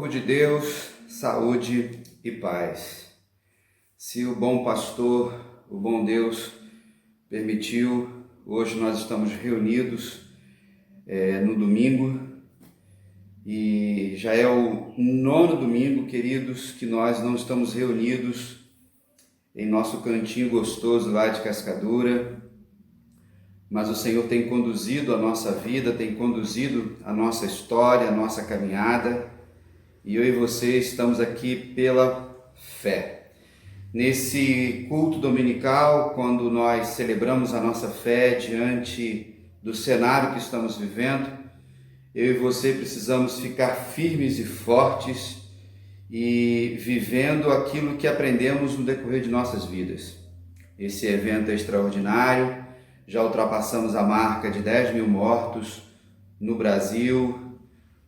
Povo de Deus, saúde e paz. Se o bom pastor, o bom Deus permitiu, hoje nós estamos reunidos no domingo e já é o 9º domingo, queridos, que nós não estamos reunidos em nosso cantinho gostoso lá de Cascadura, mas o Senhor tem conduzido a nossa vida, tem conduzido a nossa história, a nossa caminhada, e eu e você estamos aqui pela fé. Nesse culto dominical, quando nós celebramos a nossa fé diante do cenário que estamos vivendo, eu e você precisamos ficar firmes e fortes e vivendo aquilo que aprendemos no decorrer de nossas vidas. Esse evento é extraordinário, já ultrapassamos a marca de 10 mil mortos no Brasil,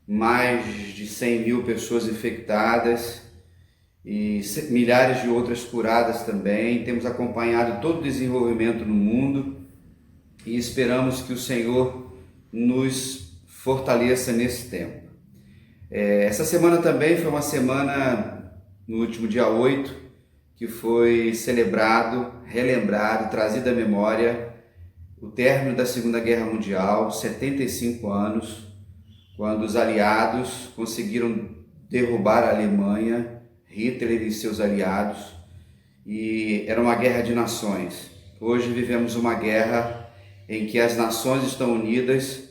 mais de 100 mil pessoas infectadas e milhares de outras curadas também. Temos acompanhado todo o desenvolvimento no mundo e esperamos que o Senhor nos fortaleça nesse tempo. Essa semana também foi uma semana, no último dia 8, que foi celebrado, relembrado, trazido à memória o término da Segunda Guerra Mundial, 75 anos, quando os aliados conseguiram derrubar a Alemanha, Hitler e seus aliados, e era uma guerra de nações. Hoje vivemos uma guerra em que as nações estão unidas,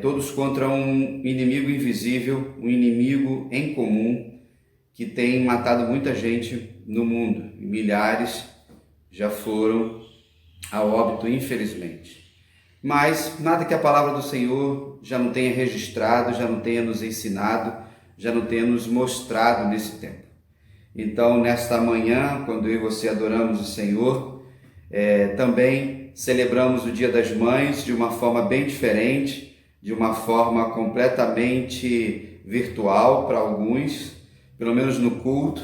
todos contra um inimigo invisível, um inimigo em comum, que tem matado muita gente no mundo, e milhares já foram a óbito, infelizmente. Mas nada que a palavra do Senhor já não tenha registrado, já não tenha nos ensinado, já não tenha nos mostrado nesse tempo. Então, nesta manhã, quando eu e você adoramos o Senhor, também celebramos o Dia das Mães de uma forma bem diferente, de uma forma completamente virtual para alguns, pelo menos no culto.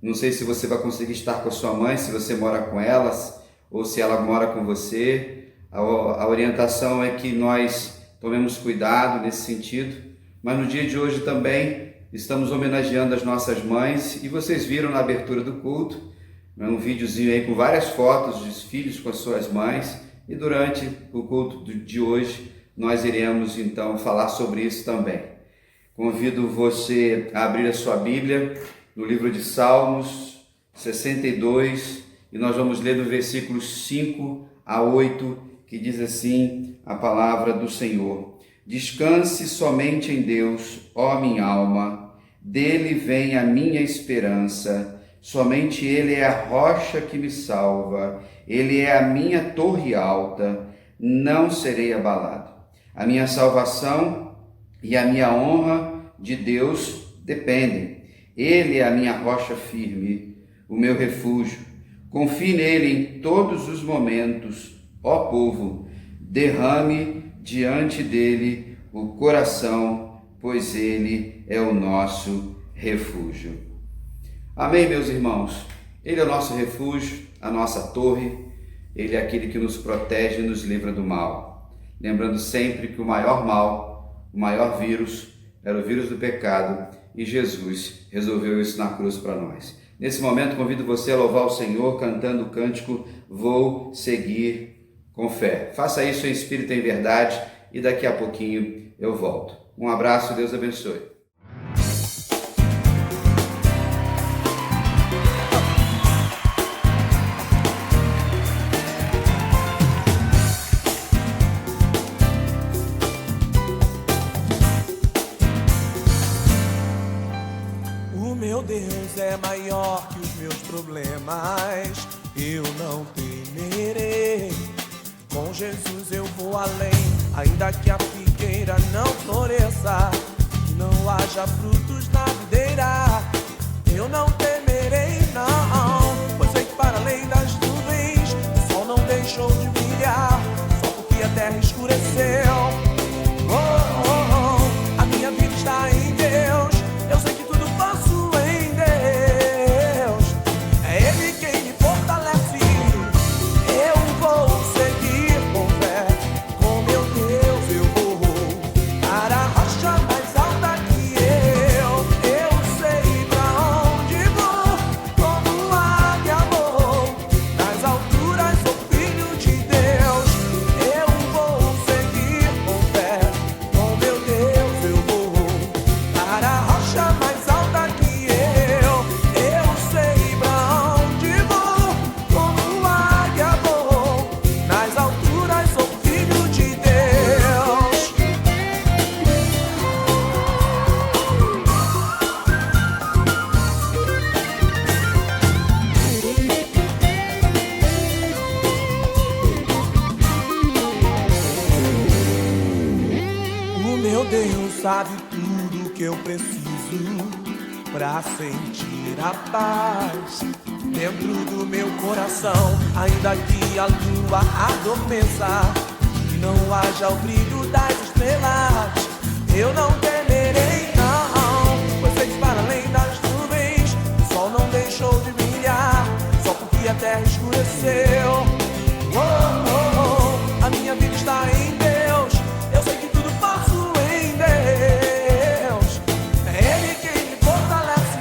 Não sei se você vai conseguir estar com a sua mãe, se você mora com elas, ou se ela mora com você. A orientação é que nós tomemos cuidado nesse sentido, mas no dia de hoje também estamos homenageando as nossas mães, e vocês viram na abertura do culto, um videozinho aí com várias fotos dos filhos com as suas mães, e durante o culto de hoje nós iremos então falar sobre isso também. Convido você a abrir a sua Bíblia no livro de Salmos 62, e nós vamos ler do versículos 5 a 8, que diz assim a palavra do Senhor: Descanse somente em Deus, ó minha alma, dele vem a minha esperança, somente ele é a rocha que me salva, ele é a minha torre alta, não serei abalado. A minha salvação e a minha honra de Deus dependem. Ele é a minha rocha firme, o meu refúgio. Confie nele em todos os momentos, ó povo, derrame diante dele o coração, pois ele é o nosso refúgio. Amém, meus irmãos? Ele é o nosso refúgio, a nossa torre, ele é aquele que nos protege e nos livra do mal. Lembrando sempre que o maior mal, o maior vírus, era o vírus do pecado, e Jesus resolveu isso na cruz para nós. Nesse momento, convido você a louvar o Senhor cantando o cântico Vou Seguir com Fé. Faça isso em espírito e em verdade, e daqui a pouquinho eu volto. Um abraço, Deus abençoe. O meu Deus é maior que os meus problemas, eu não temerei. Com Jesus eu vou além, ainda que a figueira não floresça, não haja frutos na videira, eu não temerei não, pois sei que para além das nuvens o sol não deixou de brilhar, só porque a terra escureceu. A minha vida está em Deus, eu sei que tudo posso em Deus, é Ele quem me fortalece, eu vou seguir com fé, com meu Deus eu vou, para a rocha mais alta que eu sabe tudo que eu preciso pra sentir a paz dentro do meu coração. Ainda que a lua adormeça e não haja o brilho das estrelas, eu não temerei, não, pois sei que para além das nuvens o sol não deixou de brilhar, só porque a terra escureceu. Oh, oh, oh, a minha vida está em Deus, eu sei que tudo posso em Deus, é Ele quem me fortalece,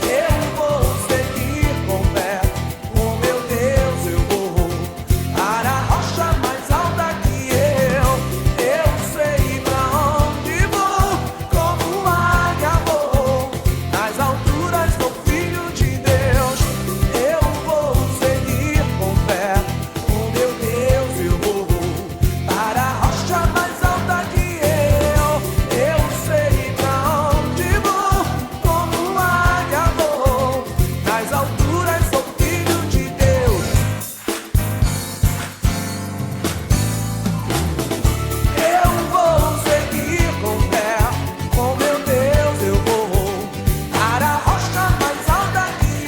eu vou seguir com fé, oh meu Deus, eu vou para a rocha mais alta que eu sei pra onde vou, como águia vou, nas alturas sou filho de Deus, eu vou seguir com fé, oh meu Deus, eu vou para a rocha mais alta que eu sei pra onde vou, como águia vou, nas alturas sou filho de Deus. Eu vou seguir com fé, com meu Deus eu vou para a rocha mais alta que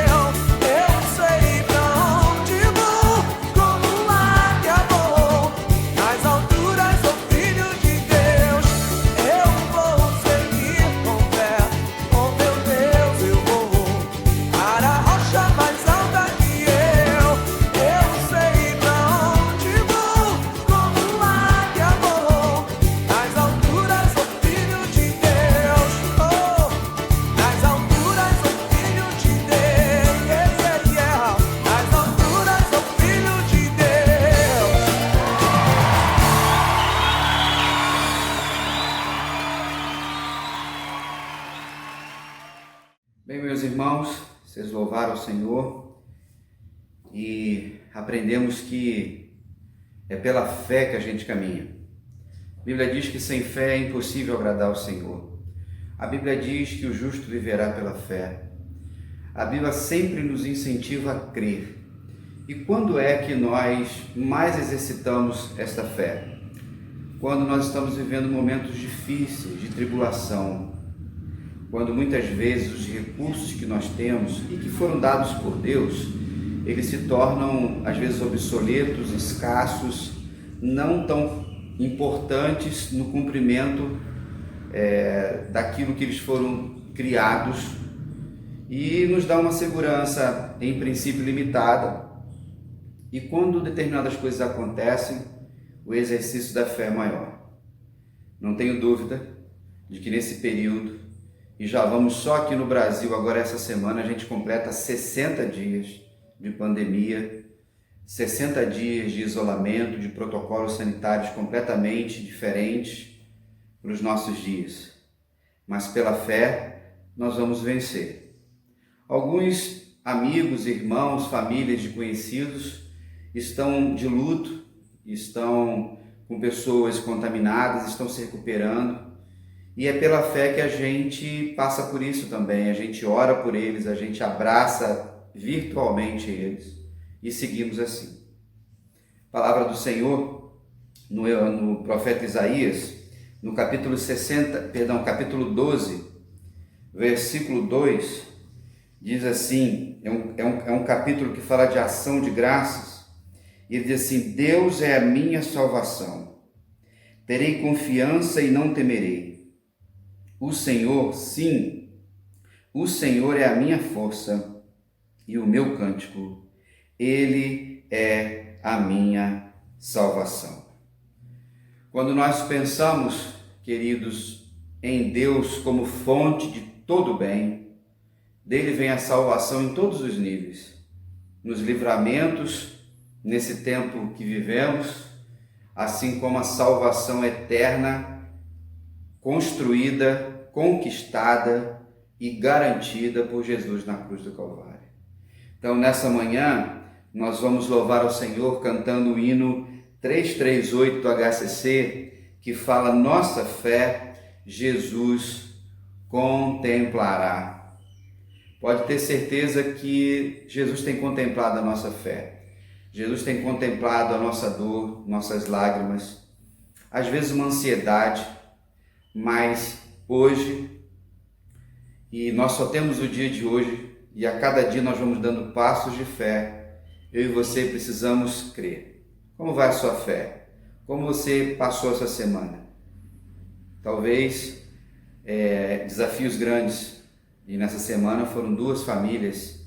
eu sei pra onde vou, como águia vou, nas alturas sou filho de Deus. Eu vou seguir com fé, com meu Deus eu vou para a rocha mais alta que eu sei pra onde vou, como águia vou, nas alturas sou filho de Deus. Oh, nas alturas sou filho de Deus. Nas alturas sou filho de Deus. Bem, meus irmãos, vocês louvaram o Senhor e aprendemos que é pela fé que a gente caminha. A Bíblia diz que sem fé é impossível agradar ao Senhor. A Bíblia diz que o justo viverá pela fé. A Bíblia sempre nos incentiva a crer. E quando é que nós mais exercitamos esta fé? Quando nós estamos vivendo momentos difíceis, de tribulação, quando muitas vezes os recursos que nós temos e que foram dados por Deus, eles se tornam às vezes obsoletos, escassos, não tão importantes no cumprimento daquilo que eles foram criados, e nos dá uma segurança em princípio limitada. E quando determinadas coisas acontecem, o exercício da fé é maior. Não tenho dúvida de que nesse período, e já vamos só aqui no Brasil, agora essa semana a gente completa 60 dias de pandemia, 60 dias de isolamento, de protocolos sanitários completamente diferentes para os nossos dias. Mas pela fé nós vamos vencer. Alguns amigos, irmãos, famílias de conhecidos estão de luto, estão com pessoas contaminadas, estão se recuperando. E é pela fé que a gente passa por isso também, a gente ora por eles, a gente abraça virtualmente eles e seguimos assim. Palavra do Senhor no profeta Isaías, no capítulo 12, versículo 2, diz assim, é um capítulo que fala de ação de graças, e ele diz assim: Deus é a minha salvação, terei confiança e não temerei. O Senhor, sim, o Senhor é a minha força e o meu cântico, Ele é a minha salvação. Quando nós pensamos, queridos, em Deus como fonte de todo bem, dele vem a salvação em todos os níveis, nos livramentos, nesse tempo que vivemos, assim como a salvação eterna, construída, conquistada e garantida por Jesus na cruz do Calvário. Então, nessa manhã, nós vamos louvar ao Senhor cantando o hino 338 do HCC, que fala: nossa fé, Jesus contemplará. Pode ter certeza que Jesus tem contemplado a nossa fé. Jesus tem contemplado a nossa dor, nossas lágrimas, às vezes uma ansiedade, mas hoje, e nós só temos o dia de hoje, e a cada dia nós vamos dando passos de fé. Eu e você precisamos crer. Como vai a sua fé? Como você passou essa semana? Talvez desafios grandes. E nessa semana foram 2 famílias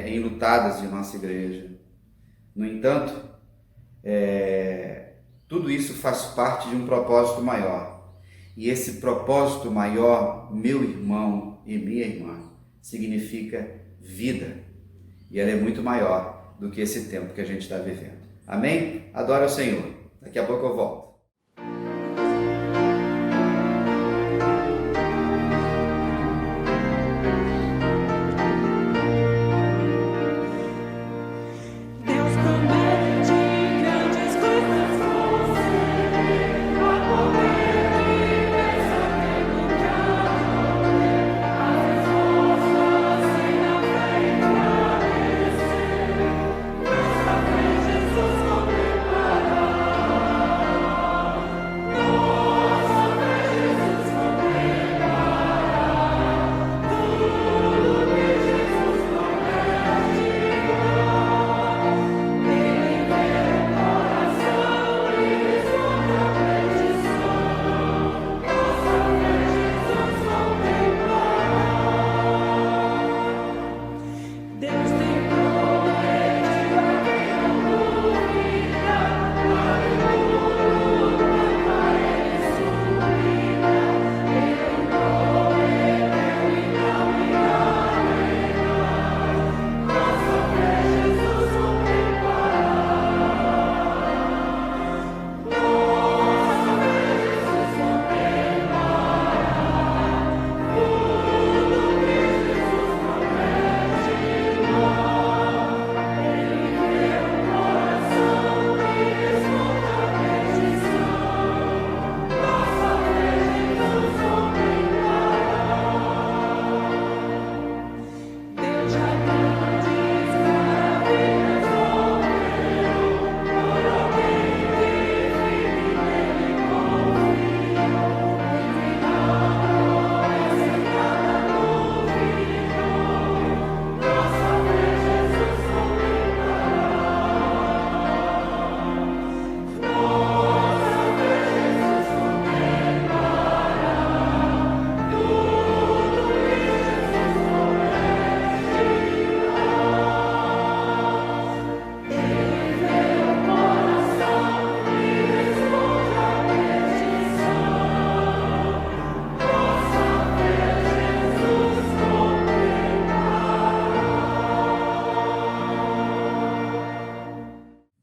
enlutadas de nossa igreja. No entanto, tudo isso faz parte de um propósito maior. E esse propósito maior, meu irmão e minha irmã, significa vida. E ela é muito maior do que esse tempo que a gente está vivendo. Amém? Adore ao Senhor. Daqui a pouco eu volto.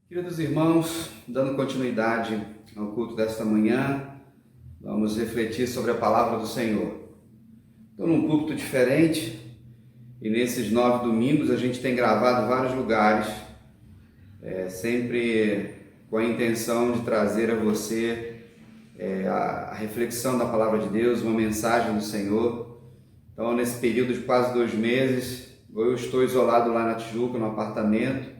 Queridos irmãos, dando continuidade ao culto desta manhã, vamos refletir sobre a palavra do Senhor. Estou num púlpito diferente e nesses 9 domingos a gente tem gravado vários lugares, sempre com a intenção de trazer a você a reflexão da palavra de Deus, uma mensagem do Senhor. Então, nesse período de quase 2 meses, eu estou isolado lá na Tijuca, no apartamento,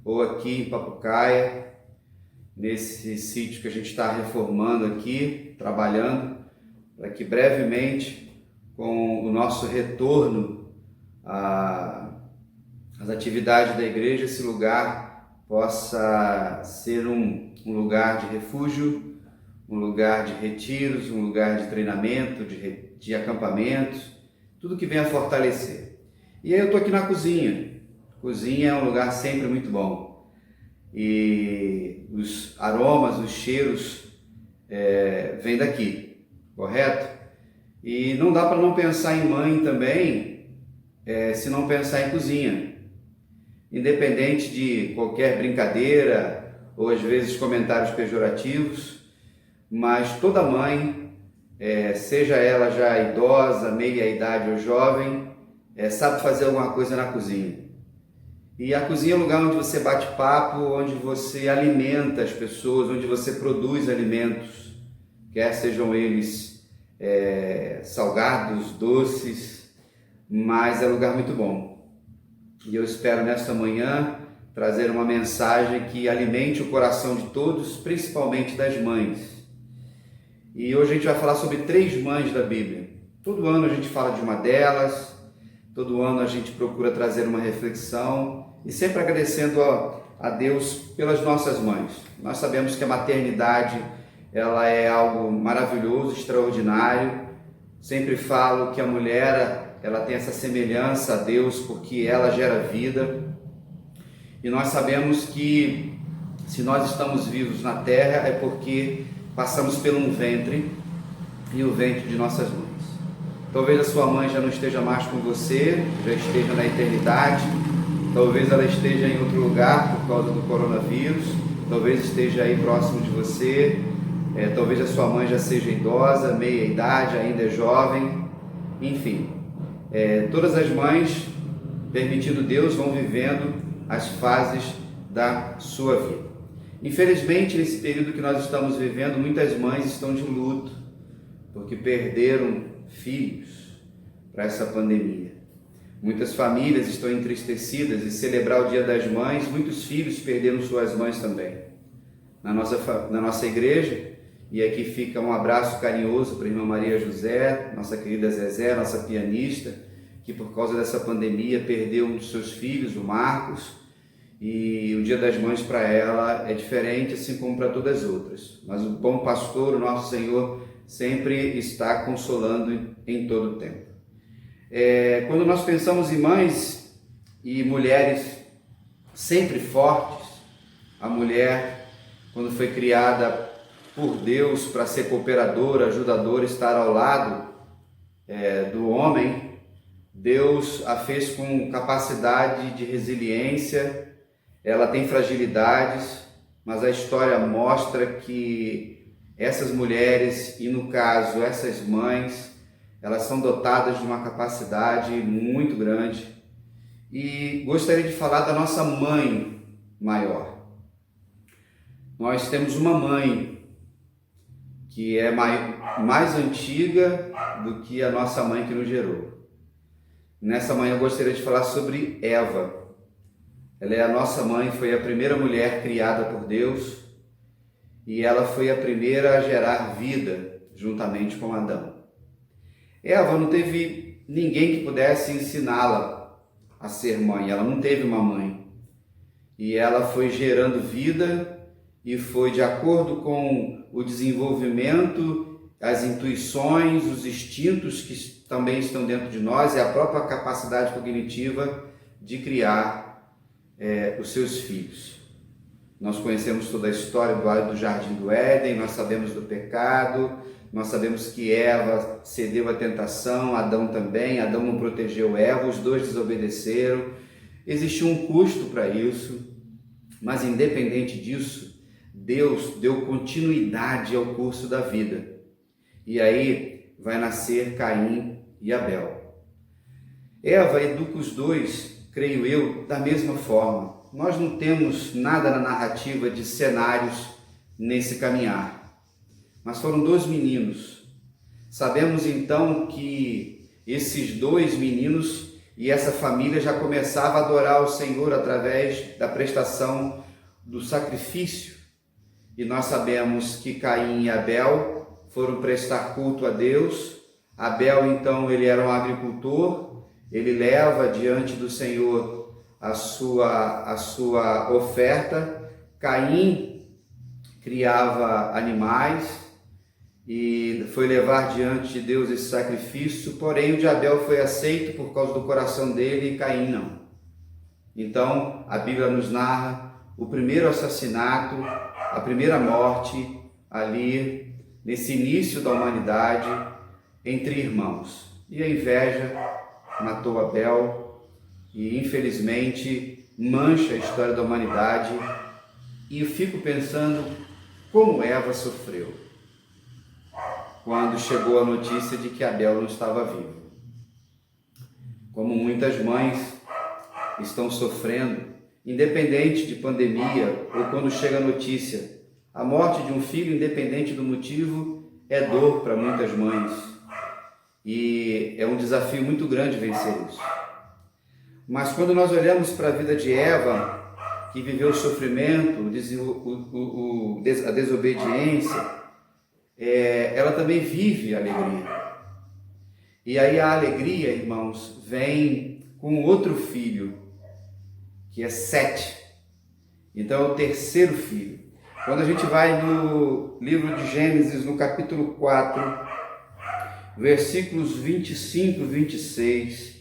ou aqui em Papucaia, nesse sítio que a gente está reformando aqui, trabalhando, para que brevemente, com o nosso retorno às atividades da igreja, esse lugar possa ser um lugar de refúgio, um lugar de retiros, um lugar de treinamento, de acampamentos, tudo que venha fortalecer. E aí eu estou aqui na cozinha. Cozinha é um lugar sempre muito bom. E os aromas, os cheiros vêm daqui, correto? E não dá para não pensar em mãe também, se não pensar em cozinha. Independente de qualquer brincadeira ou às vezes comentários pejorativos, mas toda mãe, seja ela já idosa, meia idade ou jovem, sabe fazer alguma coisa na cozinha. E a cozinha é um lugar onde você bate papo, onde você alimenta as pessoas, onde você produz alimentos, quer sejam eles salgados, doces, mas é um lugar muito bom. E eu espero nesta manhã trazer uma mensagem que alimente o coração de todos, principalmente das mães. E hoje a gente vai falar sobre 3 mães da Bíblia. Todo ano a gente fala de uma delas, todo ano a gente procura trazer uma reflexão e sempre agradecendo a Deus pelas nossas mães. Nós sabemos que a maternidade ela é algo maravilhoso, extraordinário. Sempre falo que a mulher ela tem essa semelhança a Deus porque ela gera vida. E nós sabemos que se nós estamos vivos na terra é porque passamos por um ventre e o ventre de nossas mães. Talvez a sua mãe já não esteja mais com você, já esteja na eternidade, talvez ela esteja em outro lugar por causa do coronavírus, talvez esteja aí próximo de você, talvez a sua mãe já seja idosa, meia idade, ainda é jovem, enfim. Todas as mães, permitindo Deus, vão vivendo as fases da sua vida. Infelizmente, nesse período que nós estamos vivendo, muitas mães estão de luto, porque perderam filhos para essa pandemia. Muitas famílias estão entristecidas e celebrar o Dia das Mães, muitos filhos perderam suas mães também. Na nossa igreja, e aqui fica um abraço carinhoso para a irmã Maria José, nossa querida Zezé, nossa pianista, que por causa dessa pandemia perdeu um dos seus filhos, o Marcos, e o Dia das Mães para ela é diferente, assim como para todas as outras. Mas o bom pastor, o nosso Senhor, sempre está consolando em todo o tempo. Quando nós pensamos em mães e mulheres sempre fortes, a mulher, quando foi criada por Deus para ser cooperadora, ajudadora, estar ao lado do homem, Deus a fez com capacidade de resiliência. Ela tem fragilidades, mas a história mostra que essas mulheres, e no caso essas mães, elas são dotadas de uma capacidade muito grande. E gostaria de falar da nossa mãe maior. Nós temos uma mãe que é mais antiga do que a nossa mãe que nos gerou. Nessa manhã eu gostaria de falar sobre Eva. Ela é a nossa mãe, foi a primeira mulher criada por Deus e ela foi a primeira a gerar vida juntamente com Adão. Eva não teve ninguém que pudesse ensiná-la a ser mãe, ela não teve uma mãe. E ela foi gerando vida e foi de acordo com o desenvolvimento, as intuições, os instintos que também estão dentro de nós e a própria capacidade cognitiva de criar os seus filhos. Nós conhecemos toda a história do Jardim do Éden, nós sabemos do pecado, nós sabemos que Eva cedeu à tentação, Adão também, Adão não protegeu Eva, os dois desobedeceram, existiu um custo para isso, mas independente disso, Deus deu continuidade ao curso da vida. E aí vai nascer Caim e Abel. Eva educa os dois, creio eu, da mesma forma. Nós não temos nada na narrativa de cenários nesse caminhar, mas foram 2 meninos. Sabemos então que esses 2 meninos e essa família já começava a adorar o Senhor através da prestação do sacrifício. E nós sabemos que Caim e Abel foram prestar culto a Deus. Abel então ele era um agricultor, ele leva diante do Senhor a sua oferta. Caim criava animais e foi levar diante de Deus esse sacrifício, porém o de Abel foi aceito por causa do coração dele e Caim não. Então a Bíblia nos narra o primeiro assassinato, a primeira morte ali nesse início da humanidade entre irmãos. E a inveja matou Abel e infelizmente mancha a história da humanidade. E eu fico pensando como Eva sofreu quando chegou a notícia de que Abel não estava vivo. Como muitas mães estão sofrendo, independente de pandemia ou quando chega a notícia, a morte de um filho, independente do motivo, é dor para muitas mães. E é um desafio muito grande vencer isso. Mas quando nós olhamos para a vida de Eva, que viveu o sofrimento, a desobediência, ela também vive alegria. E aí a alegria, irmãos, vem com outro filho, que é Sete. Então é o terceiro filho. Quando a gente vai no livro de Gênesis, no capítulo 4, versículos 25 e 26,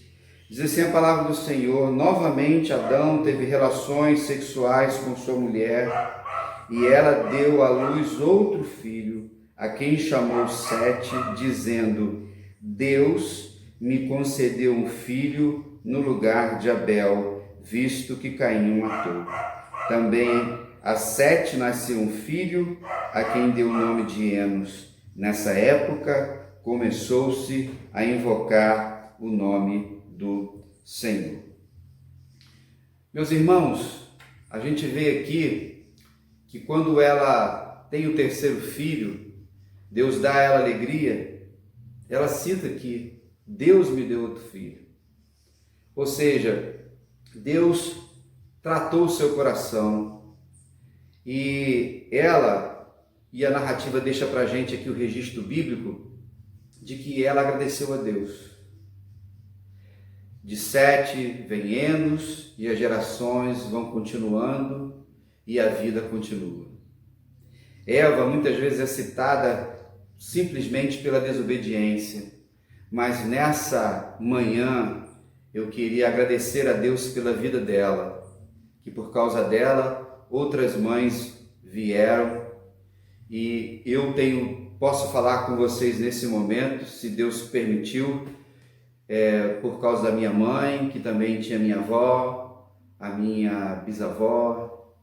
diz assim a palavra do Senhor: novamente Adão teve relações sexuais com sua mulher, e ela deu à luz outro filho, a quem chamou Sete, dizendo: Deus me concedeu um filho no lugar de Abel, visto que Caim o matou. Também a Sete nasceu um filho, a quem deu o nome de Enos. Nessa época começou-se a invocar o nome do Senhor. Meus irmãos, a gente vê aqui que quando ela tem o terceiro filho, Deus dá a ela alegria. Ela cita que Deus me deu outro filho. Ou seja, Deus tratou o seu coração, e a narrativa deixa para a gente aqui o registro bíblico de que ela agradeceu a Deus. De Sete vem Enos, e as gerações vão continuando e a vida continua. Eva muitas vezes é citada simplesmente pela desobediência, mas nessa manhã eu queria agradecer a Deus pela vida dela, que por causa dela outras mães vieram, e eu posso falar com vocês nesse momento, se Deus permitiu, por causa da minha mãe, que também tinha minha avó, a minha bisavó,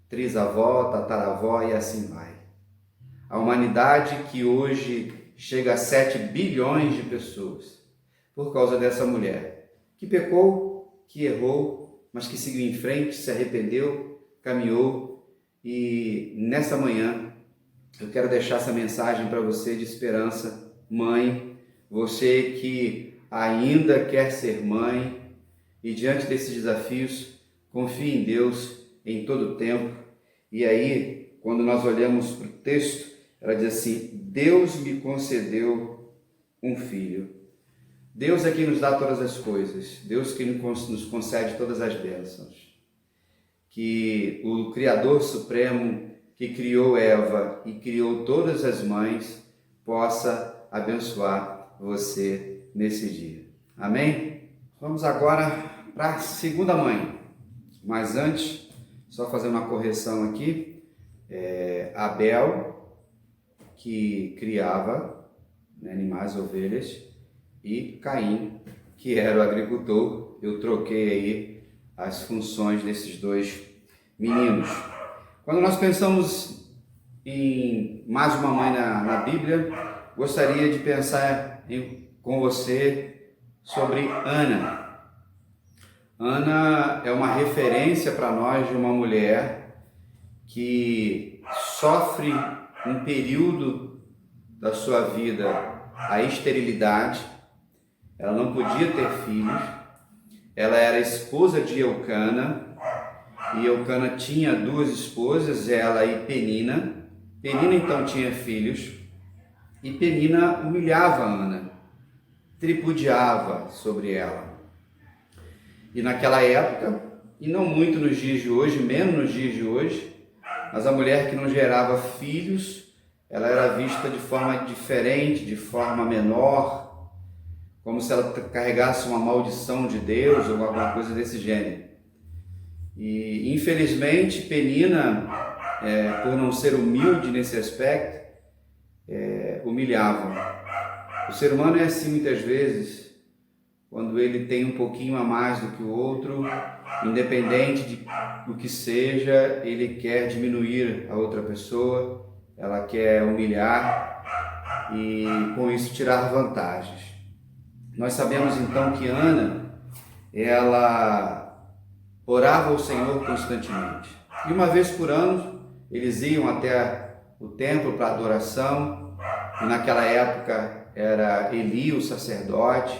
trisavó, tataravó e assim vai. A humanidade que hoje chega a 7 bilhões de pessoas, por causa dessa mulher, que pecou, que errou, mas que seguiu em frente, se arrependeu, caminhou. E nessa manhã eu quero deixar essa mensagem para você de esperança, mãe, você que ainda quer ser mãe, e diante desses desafios, confie em Deus em todo o tempo. E aí, quando nós olhamos para o texto, ela diz assim: Deus me concedeu um filho. Deus é quem nos dá todas as coisas, Deus que nos concede todas as bênçãos. Que o Criador Supremo, que criou Eva e criou todas as mães, possa abençoar você nesse dia. Amém? Vamos agora para a segunda mãe. Mas antes, só fazer uma correção aqui. Abel, que criava animais, ovelhas, e Caim, que era o agricultor. Eu troquei aí as funções desses dois meninos. Quando nós pensamos em mais uma mãe na Bíblia, gostaria de pensar com você sobre Ana. Ana é uma referência para nós de uma mulher que sofre um período da sua vida a esterilidade. Ela não podia ter filhos. Ela era esposa de Eucana, e Eucana tinha duas esposas, ela e Penina. Penina então tinha filhos, e Penina humilhava Ana, tripudiava sobre ela. E naquela época, e não muito nos dias de hoje, menos nos dias de hoje, mas a mulher que não gerava filhos, ela era vista de forma diferente, de forma menor, como se ela carregasse uma maldição de Deus ou alguma coisa desse gênero. E infelizmente Penina, por não ser humilde nesse aspecto, humilhava. O ser humano é assim muitas vezes, quando ele tem um pouquinho a mais do que o outro, independente do que seja, ele quer diminuir a outra pessoa, ela quer humilhar e com isso tirar vantagens. Nós sabemos então que Ana, ela orava ao Senhor constantemente. E uma vez por ano, eles iam até o templo para adoração, e naquela época era Eli, o sacerdote.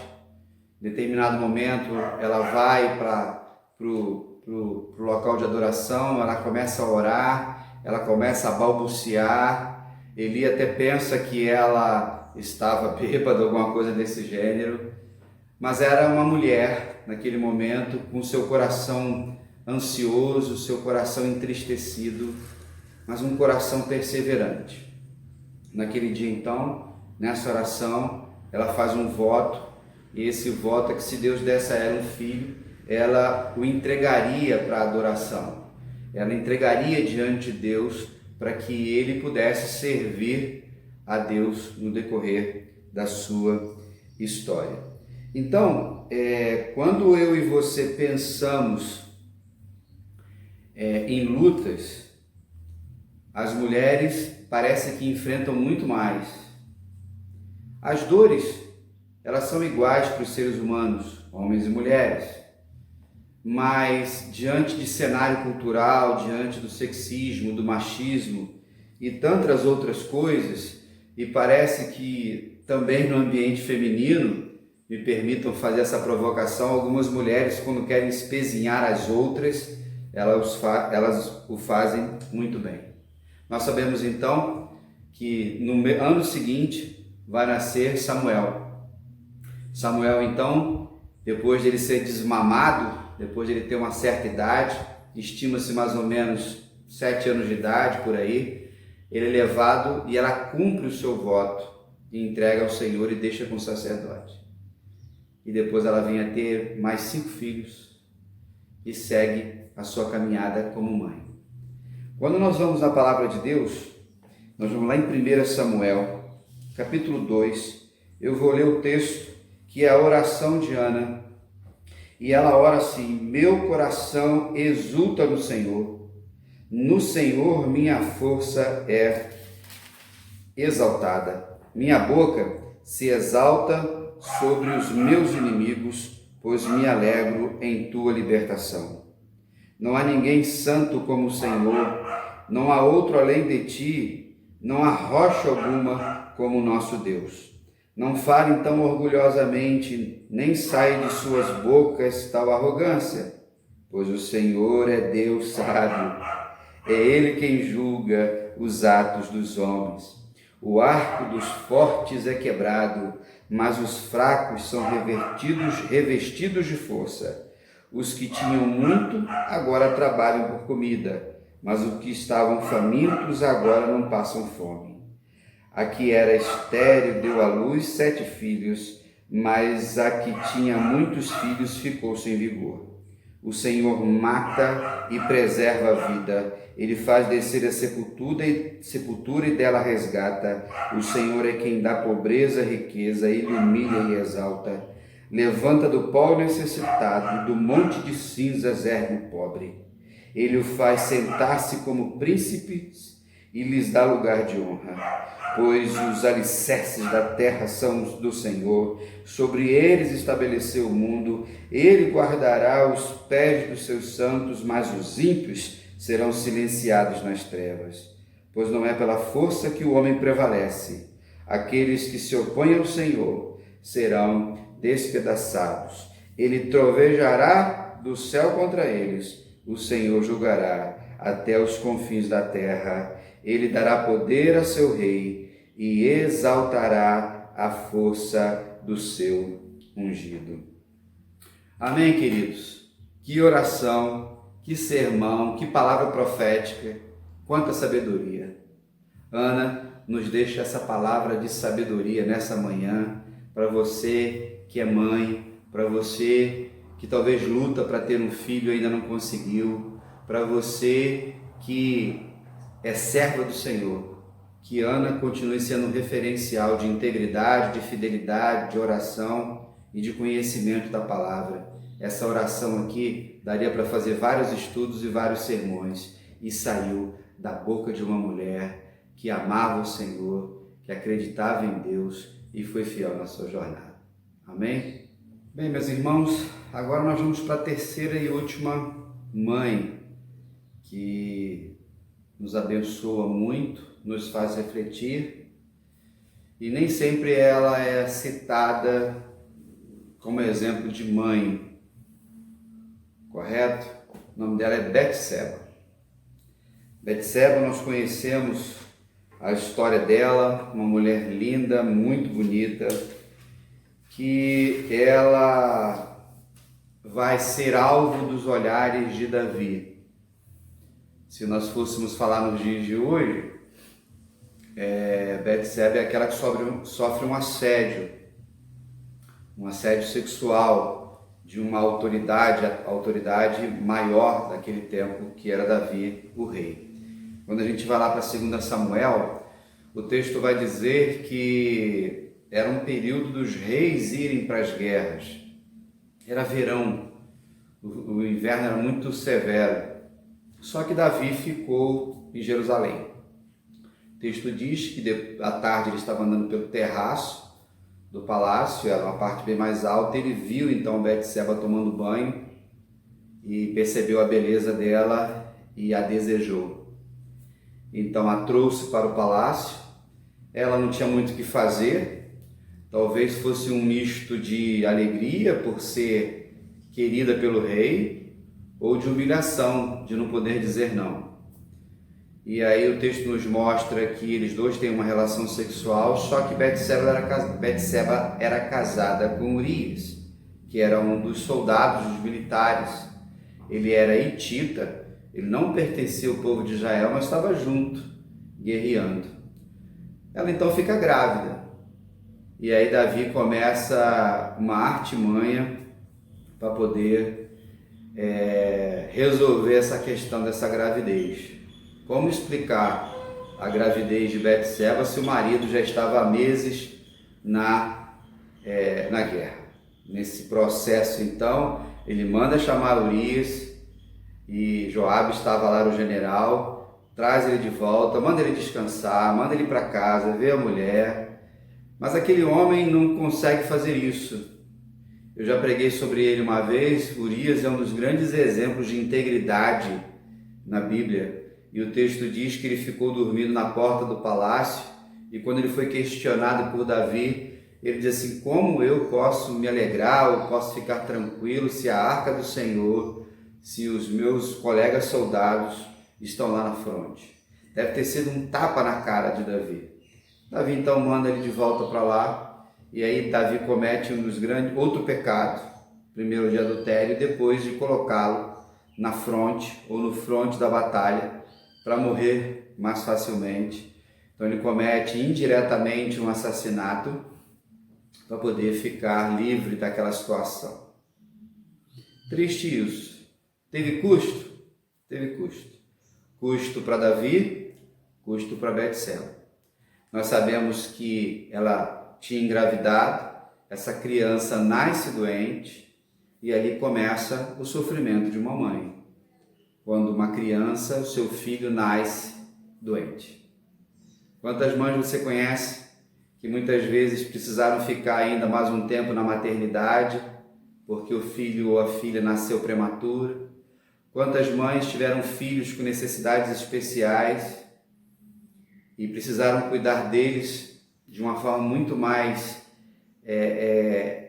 Em determinado momento, ela vai para o local de adoração, ela começa a orar, ela começa a balbuciar, Eli até pensa que ela estava bêbada, alguma coisa desse gênero, mas era uma mulher, naquele momento, com seu coração ansioso, seu coração entristecido, mas um coração perseverante. Naquele dia, então, nessa oração, ela faz um voto, e esse voto é que se Deus desse a ela um filho, ela o entregaria para a adoração. Ela entregaria diante de Deus para que ele pudesse servir a Deus no decorrer da sua história. Então, quando eu e você pensamos em lutas, as mulheres parecem que enfrentam muito mais. As dores, elas são iguais para os seres humanos, homens e mulheres, mas diante de cenário cultural, diante do sexismo, do machismo e tantas outras coisas, e parece que também no ambiente feminino, me permitam fazer essa provocação, algumas mulheres, quando querem espezinhar as outras, elas o fazem muito bem. Nós sabemos então que no ano seguinte vai nascer Samuel. Samuel, então, depois de ele ser desmamado, depois de ele ter uma certa idade, estima-se mais ou menos 7 anos de idade, por aí, ele é levado e ela cumpre o seu voto e entrega ao Senhor e deixa com o sacerdote. E depois ela vem a ter mais 5 filhos e segue a sua caminhada como mãe. Quando nós vamos na palavra de Deus, nós vamos lá em 1 Samuel, capítulo 2, eu vou ler o texto que é a oração de Ana, e ela ora assim: meu coração exulta no Senhor minha força é exaltada, minha boca se exalta sobre os meus inimigos, pois me alegro em tua libertação. Não há ninguém santo como o Senhor, não há outro além de ti, não há rocha alguma como o nosso Deus. Não fale então orgulhosamente, nem saia de suas bocas tal arrogância, pois o Senhor é Deus sábio, é Ele quem julga os atos dos homens. O arco dos fortes é quebrado, mas os fracos são revestidos de força. Os que tinham muito agora trabalham por comida, mas os que estavam famintos agora não passam fome. A que era estéril deu à luz 7 filhos, mas a que tinha muitos filhos ficou sem vigor. O Senhor mata e preserva a vida, Ele faz descer a sepultura e dela resgata. O Senhor é quem dá pobreza e riqueza, Ele humilha e exalta. Levanta do pó o necessitado, do monte de cinzas ergue o pobre. Ele o faz sentar-se como príncipes e lhes dá lugar de honra. Pois os alicerces da terra são do Senhor, sobre eles estabeleceu o mundo. Ele guardará os pés dos seus santos, mas os ímpios serão silenciados nas trevas. Pois não é pela força que o homem prevalece. Aqueles que se opõem ao Senhor serão despedaçados. Ele trovejará do céu contra eles. O Senhor julgará até os confins da terra. Ele dará poder a seu rei e exaltará a força do seu ungido. Amém, queridos? Que oração, que sermão, que palavra profética, quanta sabedoria. Ana nos deixa essa palavra de sabedoria nessa manhã, para você que é mãe, para você que talvez luta para ter um filho e ainda não conseguiu, para você que é serva do Senhor, que Ana continue sendo um referencial de integridade, de fidelidade, de oração e de conhecimento da palavra. Essa oração aqui daria para fazer vários estudos e vários sermões, e saiu da boca de uma mulher que amava o Senhor, que acreditava em Deus e foi fiel na sua jornada. Amém? Bem, meus irmãos, agora nós vamos para a terceira e última mãe que nos abençoa muito, nos faz refletir, e nem sempre ela é citada como exemplo de mãe, correto? O nome dela é Betseba. Betseba nós conhecemos a história dela, uma mulher linda, muito bonita, que ela vai ser alvo dos olhares de Davi. Se nós fôssemos falar nos dias de hoje, Betseba é aquela que sofre um assédio sexual de uma autoridade maior daquele tempo, que era Davi, o rei. Quando a gente vai lá para 2 Samuel, o texto vai dizer que era um período dos reis irem para as guerras. Era verão, o inverno era muito severo. Só que Davi ficou em Jerusalém. O texto diz que à tarde ele estava andando pelo terraço do palácio, era uma parte bem mais alta. Ele viu então Betseba tomando banho e percebeu a beleza dela e a desejou. Então a trouxe para o palácio. Ela não tinha muito o que fazer, talvez fosse um misto de alegria por ser querida pelo rei ou de humilhação, de não poder dizer não. E aí o texto nos mostra que eles dois têm uma relação sexual, só que Betseba era casada com Urias, que era um dos soldados, dos militares. Ele era hitita, ele não pertencia ao povo de Israel, mas estava junto, guerreando. Ela então fica grávida. E aí Davi começa uma artimanha para poder resolver essa questão dessa gravidez. Como explicar a gravidez de Betseba se o marido já estava há meses na guerra? Nesse processo, então, ele manda chamar Urias, e Joabe estava lá, o general, traz ele de volta, manda ele descansar, manda ele para casa, vê a mulher. Mas aquele homem não consegue fazer isso. Eu já preguei sobre ele uma vez. Urias é um dos grandes exemplos de integridade na Bíblia. E o texto diz que ele ficou dormindo na porta do palácio, e quando ele foi questionado por Davi, ele diz assim: como eu posso me alegrar, ou posso ficar tranquilo se a arca do Senhor, se os meus colegas soldados estão lá na fronte? Deve ter sido um tapa na cara de Davi. Davi então manda ele de volta para lá, e aí Davi comete outro pecado, primeiro de adultério, depois de colocá-lo na fronte, ou no fronte da batalha, para morrer mais facilmente. Então ele comete indiretamente um assassinato para poder ficar livre daquela situação. Triste isso. Teve custo? Teve custo. Custo para Davi, custo para Betseba. Nós sabemos que ela tinha engravidado, essa criança nasce doente, e ali começa o sofrimento de uma mãe. Quando uma criança, o seu filho, nasce doente. Quantas mães você conhece que muitas vezes precisaram ficar ainda mais um tempo na maternidade porque o filho ou a filha nasceu prematura? Quantas mães tiveram filhos com necessidades especiais e precisaram cuidar deles de uma forma muito mais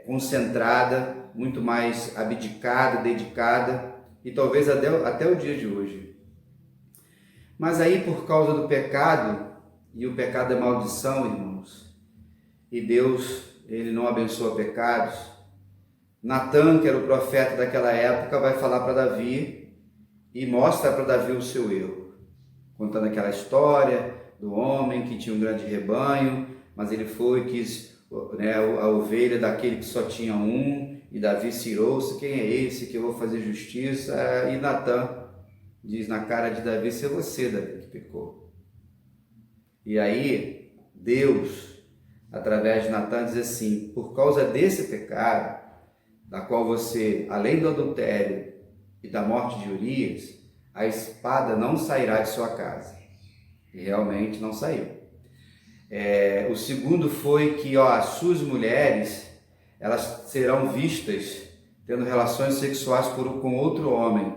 concentrada, muito mais abdicada, dedicada, e talvez até o dia de hoje. Mas aí, por causa do pecado, e o pecado é maldição, irmãos, e Deus, ele não abençoa pecados, Natã, que era o profeta daquela época, vai falar para Davi e mostra para Davi o seu erro, contando aquela história do homem que tinha um grande rebanho, mas ele quis a ovelha daquele que só tinha um, e Davi se irou-se: quem é esse que eu vou fazer justiça? E Natã diz na cara de Davi: se é você, Davi, que pecou. E aí Deus, através de Natã, diz assim: por causa desse pecado, da qual você, além do adultério e da morte de Urias, a espada não sairá de sua casa. E realmente não saiu. O segundo foi que as suas mulheres, elas serão vistas tendo relações sexuais com outro homem,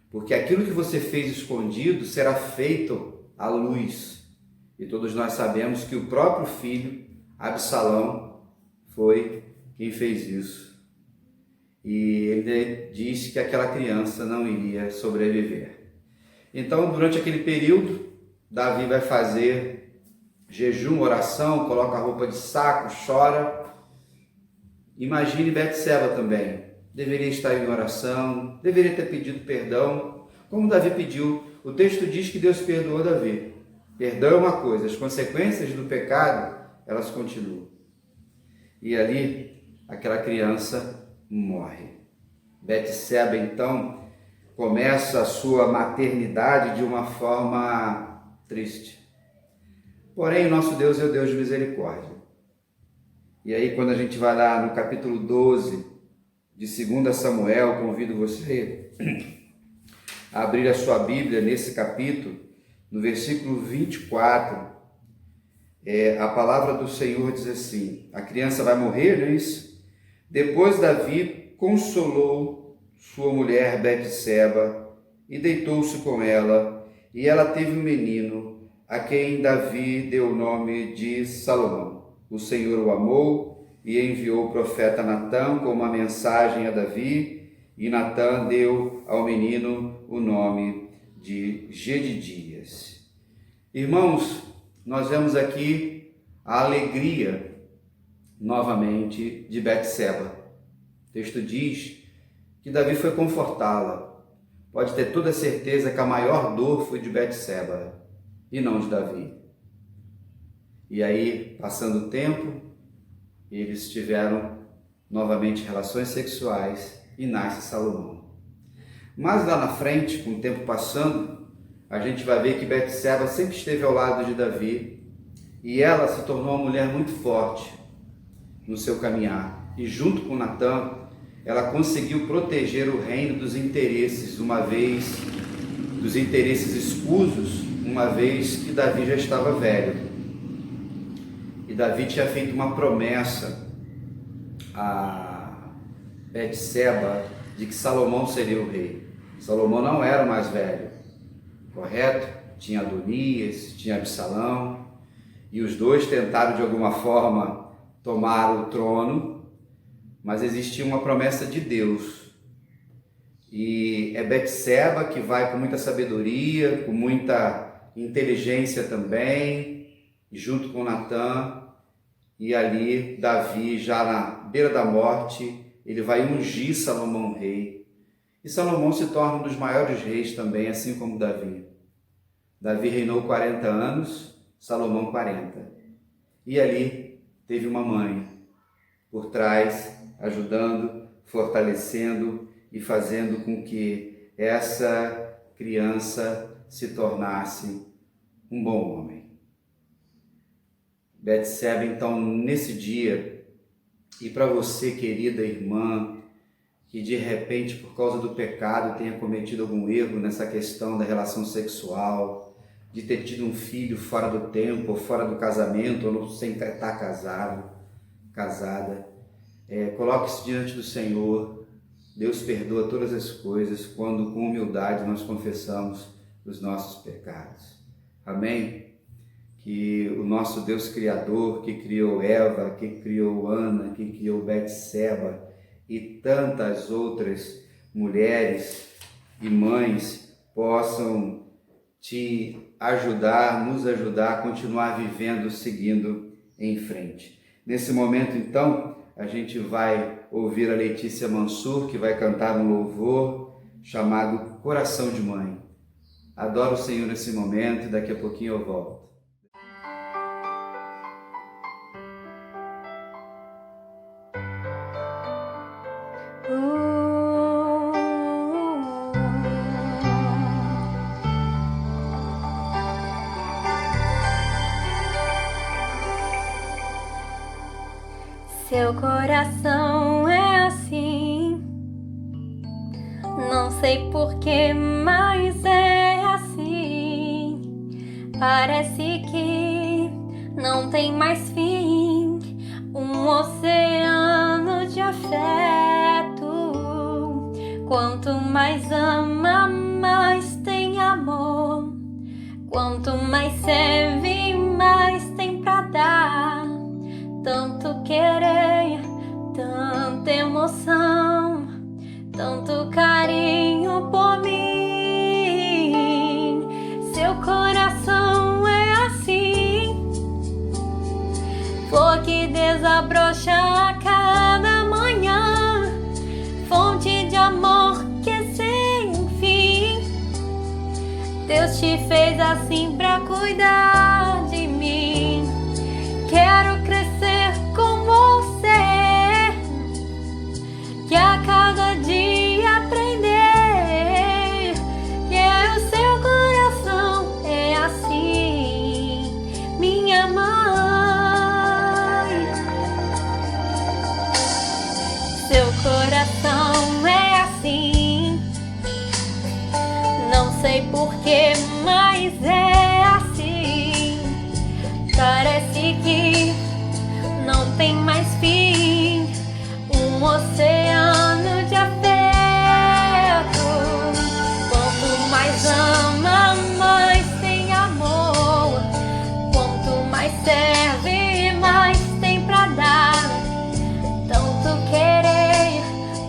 porque aquilo que você fez escondido será feito à luz. E todos nós sabemos que o próprio filho, Absalão, foi quem fez isso. E ele diz que aquela criança não iria sobreviver. Então, durante aquele período, Davi vai fazer jejum, oração, coloca a roupa de saco, chora. Imagine Betseba também. Deveria estar em oração, deveria ter pedido perdão, como Davi pediu. O texto diz que Deus perdoou Davi. Perdão é uma coisa, as consequências do pecado, elas continuam. E ali, aquela criança morre. Betseba, então, começa a sua maternidade de uma forma triste. Porém, o nosso Deus é o Deus de misericórdia. E aí, quando a gente vai lá no capítulo 12 de 2 Samuel, convido você a abrir a sua Bíblia nesse capítulo, no versículo 24, a palavra do Senhor diz assim: a criança vai morrer, não é isso? Depois Davi consolou sua mulher Betseba e deitou-se com ela, e ela teve um menino, a quem Davi deu o nome de Salomão. O Senhor o amou e enviou o profeta Natã com uma mensagem a Davi, e Natã deu ao menino o nome de Gedidias. Irmãos, nós vemos aqui a alegria novamente de Betseba. O texto diz que Davi foi confortá-la. Pode ter toda certeza que a maior dor foi de Betseba e não de Davi. E aí, passando o tempo, eles tiveram novamente relações sexuais e nasce Salomão. Mas lá na frente, com o tempo passando, a gente vai ver que Betseba sempre esteve ao lado de Davi e ela se tornou uma mulher muito forte no seu caminhar. E junto com Natã, ela conseguiu proteger o reino dos interesses, dos interesses escusos, uma vez que Davi já estava velho. E Davi tinha feito uma promessa a Betseba de que Salomão seria o rei. Salomão não era o mais velho, correto? Tinha Adonias, tinha Absalão, e os dois tentaram de alguma forma tomar o trono, mas existia uma promessa de Deus. E é Betseba que vai com muita sabedoria, com muita inteligência também, junto com Natã, e ali Davi, já na beira da morte, ele vai ungir Salomão rei. E Salomão se torna um dos maiores reis também, assim como Davi. Davi reinou 40 anos, Salomão 40. E ali teve uma mãe por trás, ajudando, fortalecendo e fazendo com que essa criança se tornasse um bom homem. Betseba, então, nesse dia, e para você, querida irmã, que de repente, por causa do pecado, tenha cometido algum erro nessa questão da relação sexual, de ter tido um filho fora do tempo, ou fora do casamento, ou não sem estar casada, coloque-se diante do Senhor. Deus perdoa todas as coisas quando com humildade nós confessamos os nossos pecados. Amém? Que o nosso Deus Criador, que criou Eva, que criou Ana, que criou Betseba e tantas outras mulheres e mães possam te ajudar, nos ajudar a continuar vivendo, seguindo em frente. Nesse momento, então, a gente vai ouvir a Letícia Mansur, que vai cantar um louvor chamado Coração de Mãe. Adoro o Senhor nesse momento e daqui a pouquinho eu volto. Seu coração é assim, não sei porquê, mas é assim. Parece que não tem mais fim, um oceano de afeto. Quanto mais ama, mais tem amor. Quanto mais serve, mais tem pra dar. Tanto querer, tanta emoção, tanto carinho por mim. Seu coração é assim, desabrocha a cada manhã, fonte de amor que é sem fim. Deus te fez assim pra cuidar de mim. Quero crescer com você e a cada dia aprender que o seu coração é assim, minha mãe. Seu coração é assim, não sei porquê, mas é assim. Parece que não tem mais fim, um oceano de afeto. Quanto mais ama, mais tem amor. Quanto mais serve, mais tem pra dar. Tanto querer,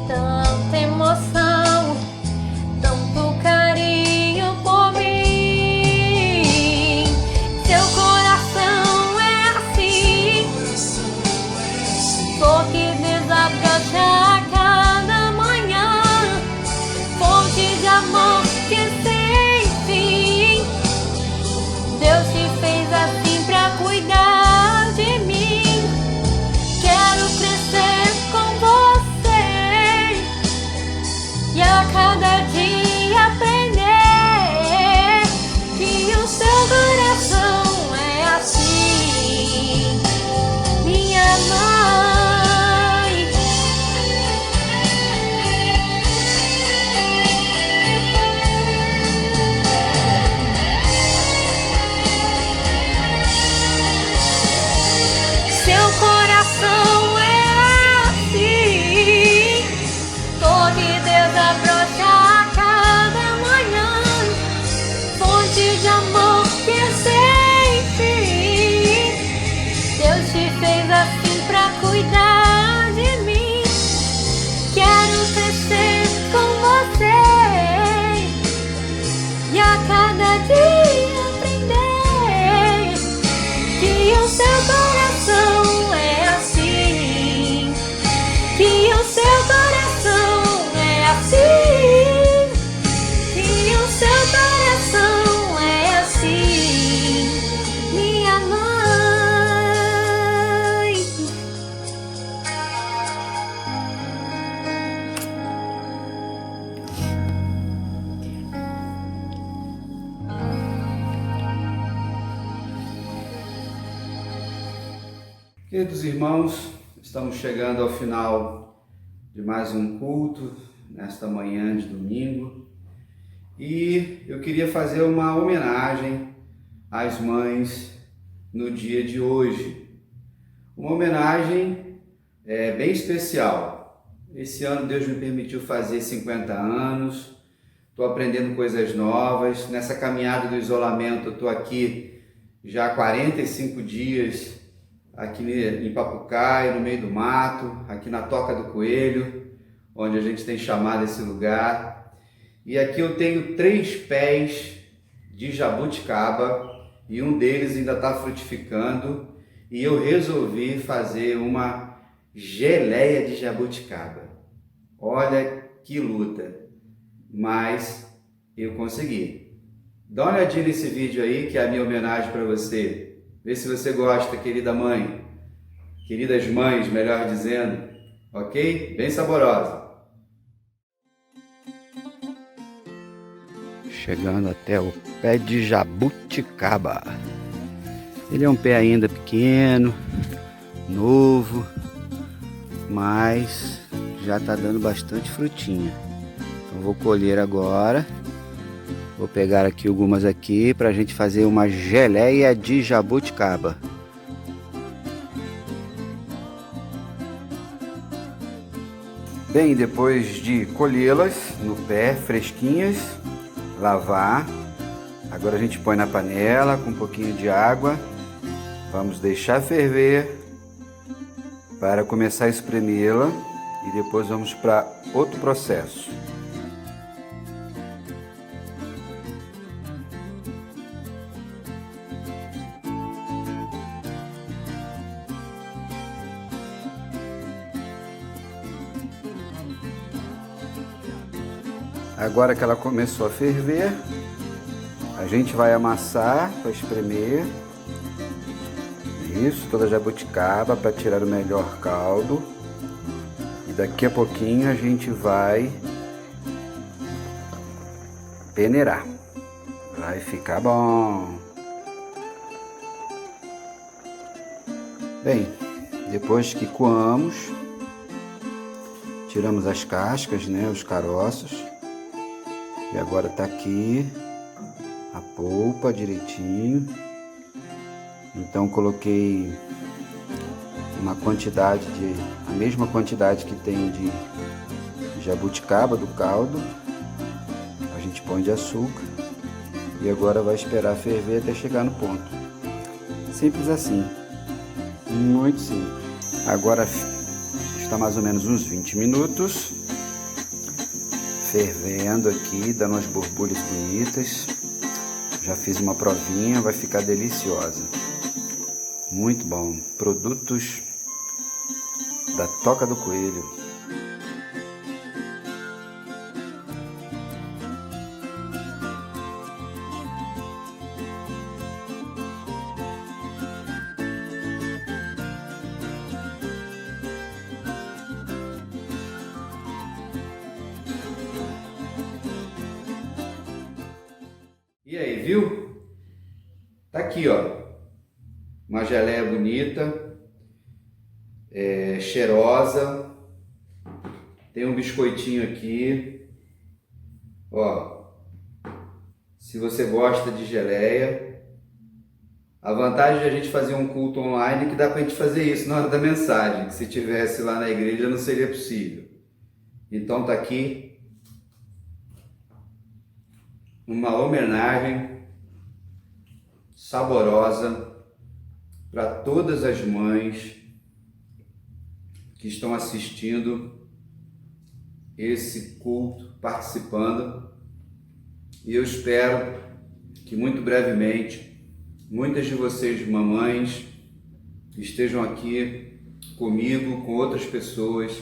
tanta emoção, tanto carinho por mim. Seu coração é assim, flor que desabrocha a cada manhã, fonte de amor que é sem fim. Deus te fez assim pra cuidar de mim. Quero crescer com você e a cada dia aprender que o seu coração é assim, minha mãe. Seu coração é assim, flor que desabrocha a cada manhã, fonte de amor que é sem fim. Deus te fez assim pra cuidar de mim. Quero crescer com você e a cada dia aprender que o seu coração é assim, que o seu coração é assim, que o seu coração é assim, minha mãe. Queridos irmãos, estamos chegando ao final de mais um culto nesta manhã de domingo e eu queria fazer uma homenagem às mães no dia de hoje. Uma homenagem bem especial. Esse ano Deus me permitiu fazer 50 anos, estou aprendendo coisas novas. Nessa caminhada do isolamento, eu estou aqui já há 45 dias, aqui em Papucaia, no meio do mato, aqui na Toca do Coelho, onde a gente tem chamado esse lugar. E aqui eu tenho 3 pés de jabuticaba e um deles ainda está frutificando e eu resolvi fazer uma geleia de jabuticaba. Olha que luta, mas eu consegui. Dá uma olhadinha nesse vídeo aí, que é a minha homenagem para você. Vê se você gosta, querida mãe, queridas mães, melhor dizendo, ok? Bem saborosa. Chegando até o pé de jabuticaba. Ele é um pé ainda pequeno, novo, mas já está dando bastante frutinha. Então vou colher agora. Vou pegar aqui algumas aqui para a gente fazer uma geleia de jabuticaba. Bem, depois de colhê-las no pé, fresquinhas, lavar. Agora a gente põe na panela com um pouquinho de água. Vamos deixar ferver para começar a espremê-la e depois vamos para outro processo. Agora que ela começou a ferver, a gente vai amassar para espremer. Isso, toda a jabuticaba para tirar o melhor caldo. E daqui a pouquinho a gente vai peneirar. Vai ficar bom. Bem, depois que coamos, tiramos as cascas, né, os caroços. E agora tá aqui a polpa direitinho. Então coloquei a mesma quantidade que tem de jabuticaba do caldo. A gente põe de açúcar e agora vai esperar ferver até chegar no ponto. Simples assim, muito simples. Agora está mais ou menos uns 20 minutos fervendo aqui, dando umas borbulhas bonitas. Já fiz uma provinha, vai ficar deliciosa. Muito bom. Produtos da Toca do Coelho. E aí, viu? Tá aqui, ó. Uma geleia bonita, cheirosa. Tem um biscoitinho aqui. Ó, se você gosta de geleia, a vantagem de a gente fazer um culto online é que dá pra gente fazer isso na hora da mensagem, que se tivesse lá na igreja não seria possível. Então tá aqui uma homenagem saborosa para todas as mães que estão assistindo esse culto, participando. E eu espero que muito brevemente muitas de vocês, mamães, estejam aqui comigo, com outras pessoas,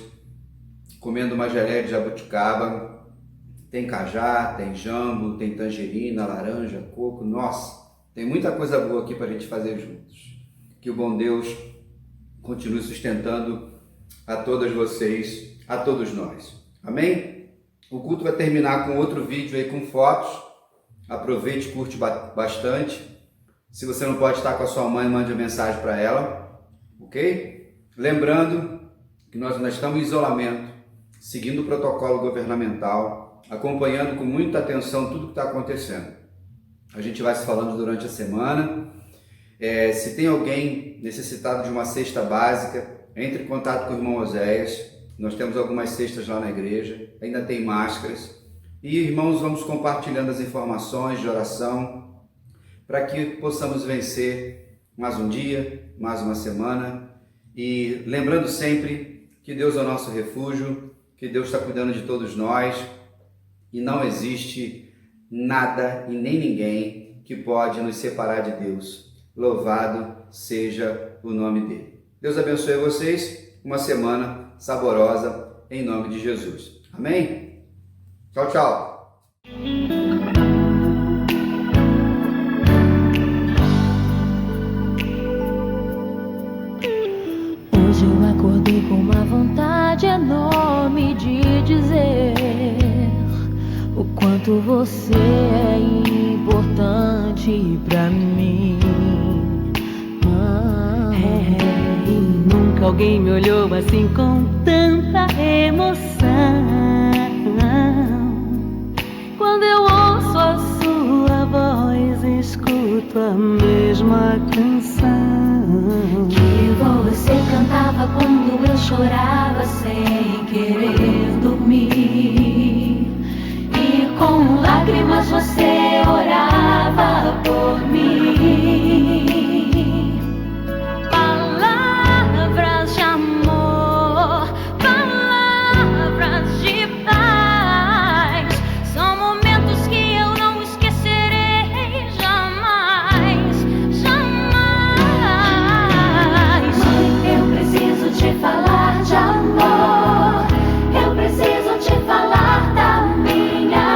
comendo uma geleia de jabuticaba. Tem cajá, tem jambo, tem tangerina, laranja, coco. Nossa, tem muita coisa boa aqui para a gente fazer juntos. Que o bom Deus continue sustentando a todas vocês, a todos nós. Amém? O culto vai terminar com outro vídeo aí com fotos. Aproveite e curte bastante. Se você não pode estar com a sua mãe, mande uma mensagem para ela. Ok? Lembrando que nós ainda estamos em isolamento, seguindo o protocolo governamental, acompanhando com muita atenção tudo que está acontecendo. A gente vai se falando durante a semana. Se tem alguém necessitado de uma cesta básica, entre em contato com o irmão Oséias. Nós temos algumas cestas lá na igreja, ainda tem máscaras. E, irmãos, vamos compartilhando as informações de oração para que possamos vencer mais um dia, mais uma semana. E lembrando sempre que Deus é o nosso refúgio, que Deus está cuidando de todos nós. E não existe nada e nem ninguém que pode nos separar de Deus. Louvado seja o nome dele. Deus abençoe vocês. Uma semana saborosa em nome de Jesus. Amém? Tchau, tchau. Hoje eu acordei com uma vontade enorme de dizer o quanto você é importante pra mim. E nunca alguém me olhou assim com tanta emoção. Quando eu ouço a sua voz, escuto a mesma canção que você cantava quando eu chorava sem querer dormir. E com lágrimas você orava por mim. Palavras de amor, palavras de paz, são momentos que eu não esquecerei jamais, jamais. Mãe, eu preciso te falar de amor, eu preciso te falar da minha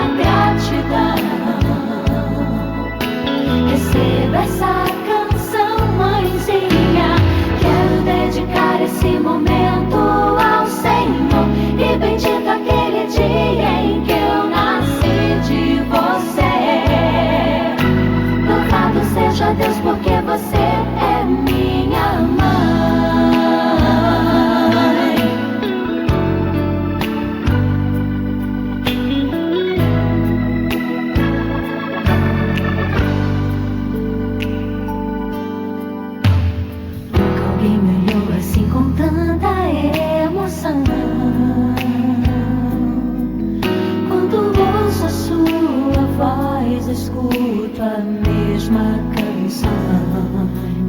escuto a mesma canção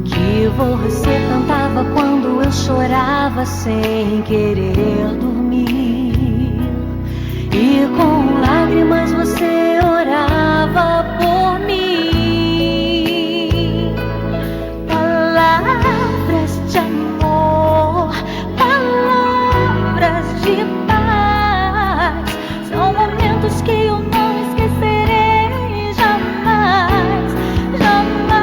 que você cantava quando eu chorava sem querer dormir. E com lágrimas você orava por mim. Palavras de amor, palavras de paz, são momentos que eu não esquecerei jamais, jamais.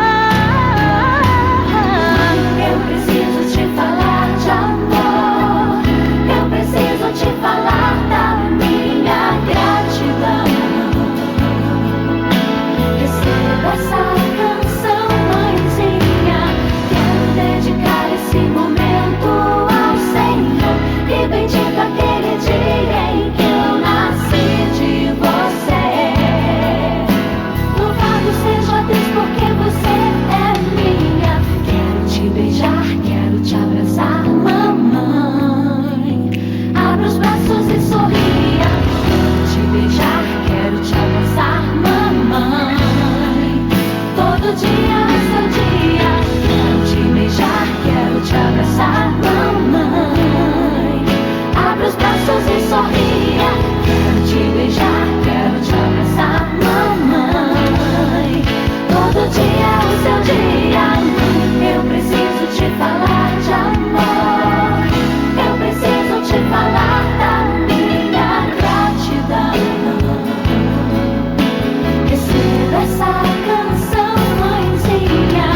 Eu preciso te falar de amor, eu preciso te falar da minha gratidão. Receba essa canção, mãezinha, quero dedicar esse momento ao Senhor. E bendito aquele dia em que eu nasci de você. Louvado seja Deus porque você é minha. Quero te beijar, quero te abraçar, mamãe. Abra os braços e sorria. Quero te beijar, quero te abraçar, mamãe. Todo dia é seu dia. Quero te beijar, quero te abraçar, mamãe. Abra os braços e sorria. Quero te beijar, quero te abraçar, mamãe. Todo dia é o seu dia. Eu preciso te falar de amor. Eu preciso te falar da minha gratidão. Receba essa canção, mãezinha.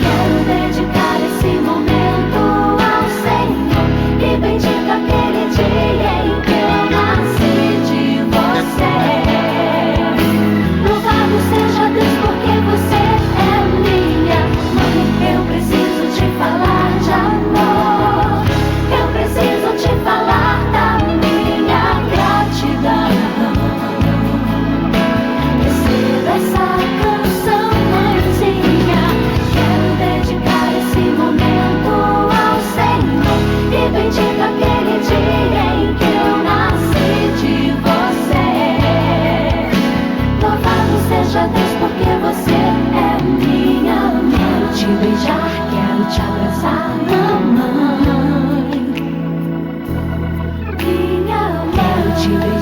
Quero dedicar esse momento ao Senhor. E bendito aquele dia em que eu nasci de você. Louvado seja Deus porque você é minha. Mãe, eu preciso te falar de amor. Eu preciso te falar da minha gratidão. Receba essa canção, mãezinha. Quero dedicar esse momento ao Senhor. E bendito aquele dia em que eu nasci de você. Louvado seja Deus porque você é minha. Quero te beijar, quero te abraçar, mamãe. Minha mãe. Quero te beijar.